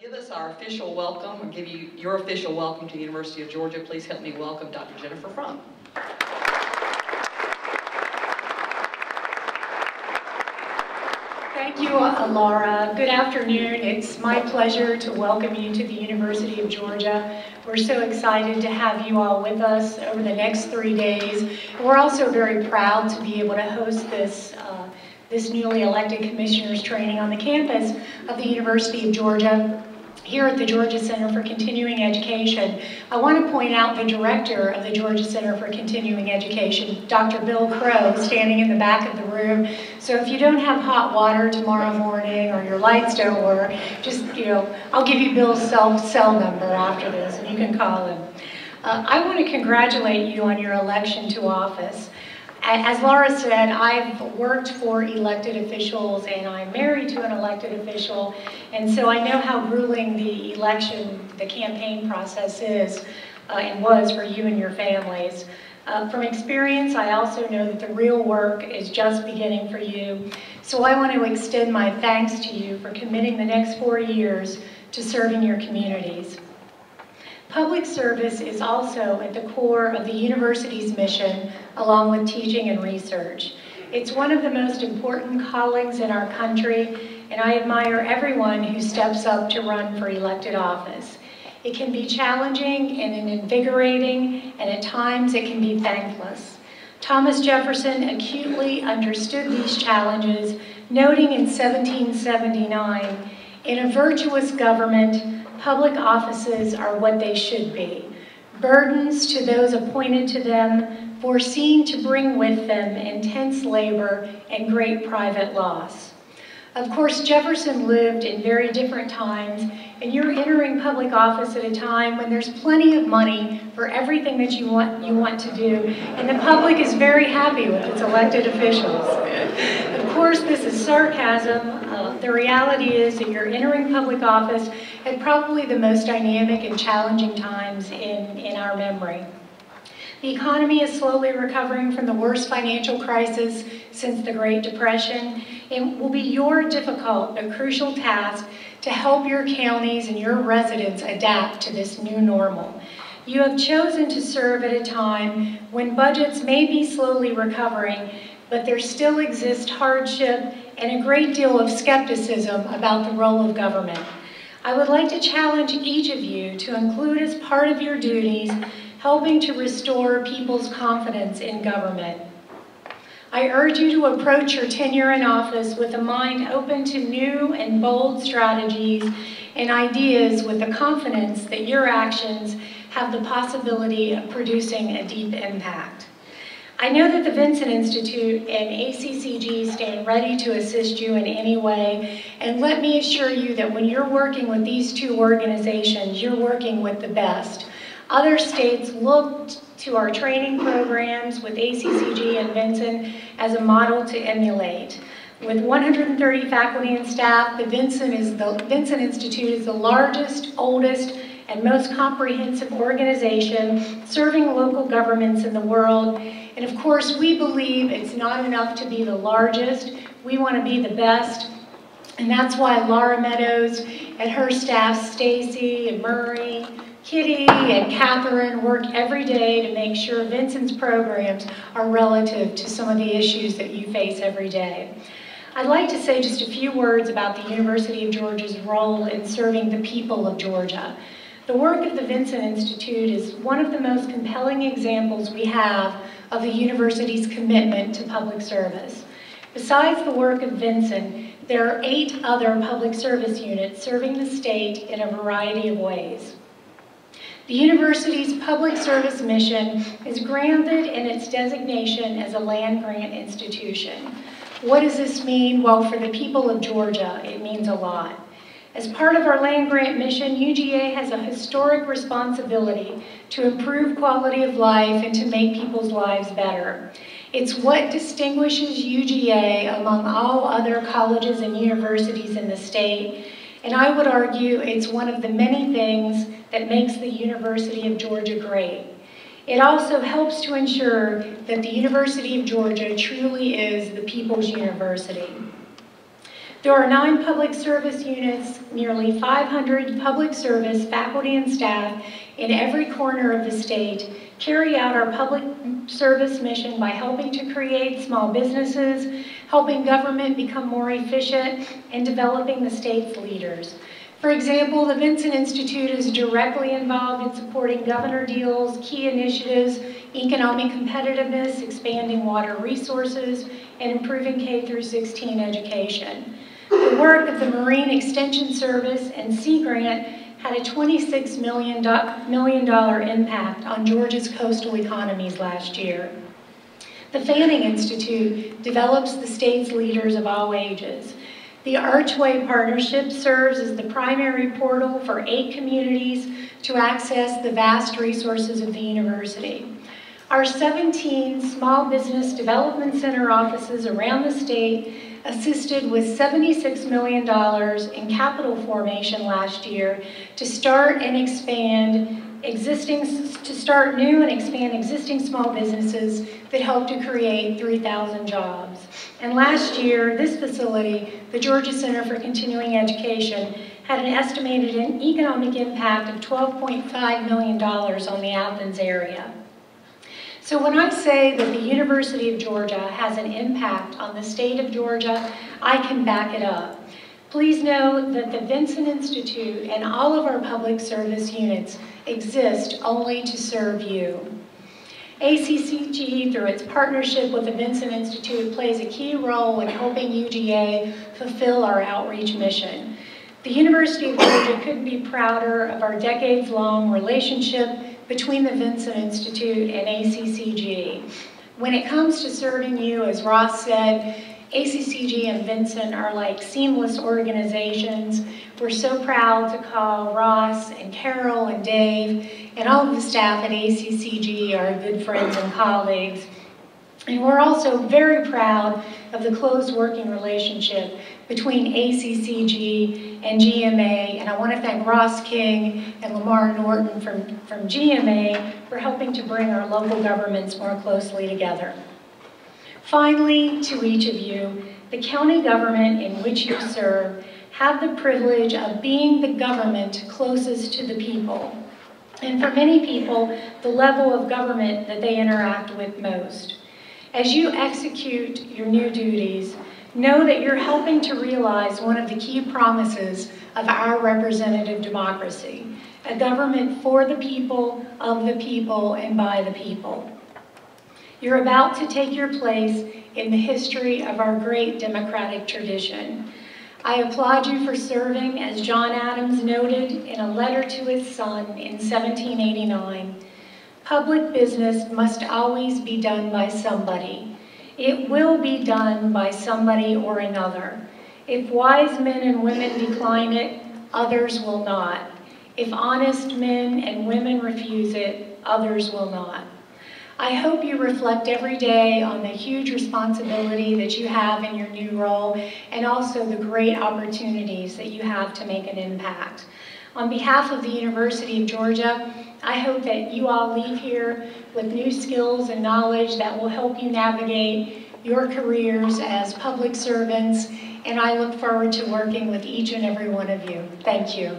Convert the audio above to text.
Give us our official welcome, or give you your official welcome to the University of Georgia. Please help me welcome Dr. Jennifer Frum. Thank you, Laura. Good afternoon. It's my pleasure to welcome you to the University of Georgia. We're so excited to have you all with us over the next 3 days. We're also very proud to be able to host this newly elected commissioners training on the campus of the University of Georgia. Here at the Georgia Center for Continuing Education, I want to point out the director of the Georgia Center for Continuing Education, Dr. Bill Crow, standing in the back of the room. So if you don't have hot water tomorrow morning or your lights don't work, just, I'll give you Bill's cell number after this and you can call him. I want to congratulate you on your election to office. As Laura said, I've worked for elected officials and I'm married to an elected official, and so I know how grueling the election, the campaign process is and was for you and your families. From experience, I also know that the real work is just beginning for you, so I want to extend my thanks to you for committing the next 4 years to serving your communities. Public service is also at the core of the university's mission, along with teaching and research. It's one of the most important callings in our country, and I admire everyone who steps up to run for elected office. It can be challenging and invigorating, and at times it can be thankless. Thomas Jefferson acutely understood these challenges, noting in 1779, "In a virtuous government, public offices are what they should be, burdens to those appointed to them, foreseen to bring with them intense labor and great private loss." Of course, Jefferson lived in very different times, and you're entering public office at a time when there's plenty of money for everything that you want to do, and the public is very happy with its elected officials. Of course, this is sarcasm. The reality is that you're entering public office at probably the most dynamic and challenging times in our memory. The economy is slowly recovering from the worst financial crisis since the Great Depression. It will be your difficult but crucial task to help your counties and your residents adapt to this new normal. You have chosen to serve at a time when budgets may be slowly recovering, but there still exists hardship and a great deal of skepticism about the role of government. I would like to challenge each of you to include as part of your duties helping to restore people's confidence in government. I urge you to approach your tenure in office with a mind open to new and bold strategies and ideas, with the confidence that your actions have the possibility of producing a deep impact. I know that the Vincent Institute and ACCG stand ready to assist you in any way, and let me assure you that when you're working with these two organizations, you're working with the best. Other states look to our training programs with ACCG and Vincent as a model to emulate. With 130 faculty and staff, the Vincent Institute is the largest, oldest, and most comprehensive organization serving local governments in the world. And of course, we believe it's not enough to be the largest. We want to be the best. And that's why Laura Meadows and her staff, Stacy and Murray, Kitty and Catherine, work every day to make sure Vincent's programs are relative to some of the issues that you face every day. I'd like to say just a few words about the University of Georgia's role in serving the people of Georgia. The work of the Vincent Institute is one of the most compelling examples we have of the university's commitment to public service. Besides the work of Vincent, there are 8 other public service units serving the state in a variety of ways. The university's public service mission is grounded in its designation as a land-grant institution. What does this mean? Well, for the people of Georgia, it means a lot. As part of our land-grant mission, UGA has a historic responsibility to improve quality of life and to make people's lives better. It's what distinguishes UGA among all other colleges and universities in the state, and I would argue it's one of the many things that makes the University of Georgia great. It also helps to ensure that the University of Georgia truly is the people's university. There are 9 public service units, nearly 500 public service faculty and staff in every corner of the state carry out our public service mission by helping to create small businesses, helping government become more efficient, and developing the state's leaders. For example, the Vincent Institute is directly involved in supporting governor deals, key initiatives, economic competitiveness, expanding water resources, and improving K-16 education. The work of the Marine Extension Service and Sea Grant had a $26 million impact on Georgia's coastal economies last year. The Fanning Institute develops the state's leaders of all ages. The Archway Partnership serves as the primary portal for 8 communities to access the vast resources of the university. Our 17 Small Business Development Center offices around the state assisted with $76 million in capital formation last year to start new and expand existing small businesses that help to create 3,000 jobs. And last year, this facility, the Georgia Center for Continuing Education, had an estimated economic impact of $12.5 million on the Athens area. So when I say that the University of Georgia has an impact on the state of Georgia, I can back it up. Please know that the Vincent Institute and all of our public service units exist only to serve you. ACCG, through its partnership with the Vincent Institute, plays a key role in helping UGA fulfill our outreach mission. The University of Georgia couldn't be prouder of our decades-long relationship between the Vincent Institute and ACCG. When it comes to serving you, as Ross said, ACCG and Vincent are like seamless organizations. We're so proud to call Ross and Carol and Dave and all of the staff at ACCG our good friends and colleagues. And we're also very proud of the close working relationship between ACCG and GMA, and I want to thank Ross King and Lamar Norton from GMA for helping to bring our local governments more closely together. Finally, to each of you, the county government in which you serve have the privilege of being the government closest to the people, and for many people, the level of government that they interact with most. As you execute your new duties, know that you're helping to realize one of the key promises of our representative democracy, a government for the people, of the people, and by the people. You're about to take your place in the history of our great democratic tradition. I applaud you for serving, as John Adams noted in a letter to his son in 1789. Public business must always be done by somebody. It will be done by somebody or another. If wise men and women decline it, others will not. If honest men and women refuse it, others will not. I hope you reflect every day on the huge responsibility that you have in your new role and also the great opportunities that you have to make an impact. On behalf of the University of Georgia, I hope that you all leave here with new skills and knowledge that will help you navigate your careers as public servants, and I look forward to working with each and every one of you. Thank you.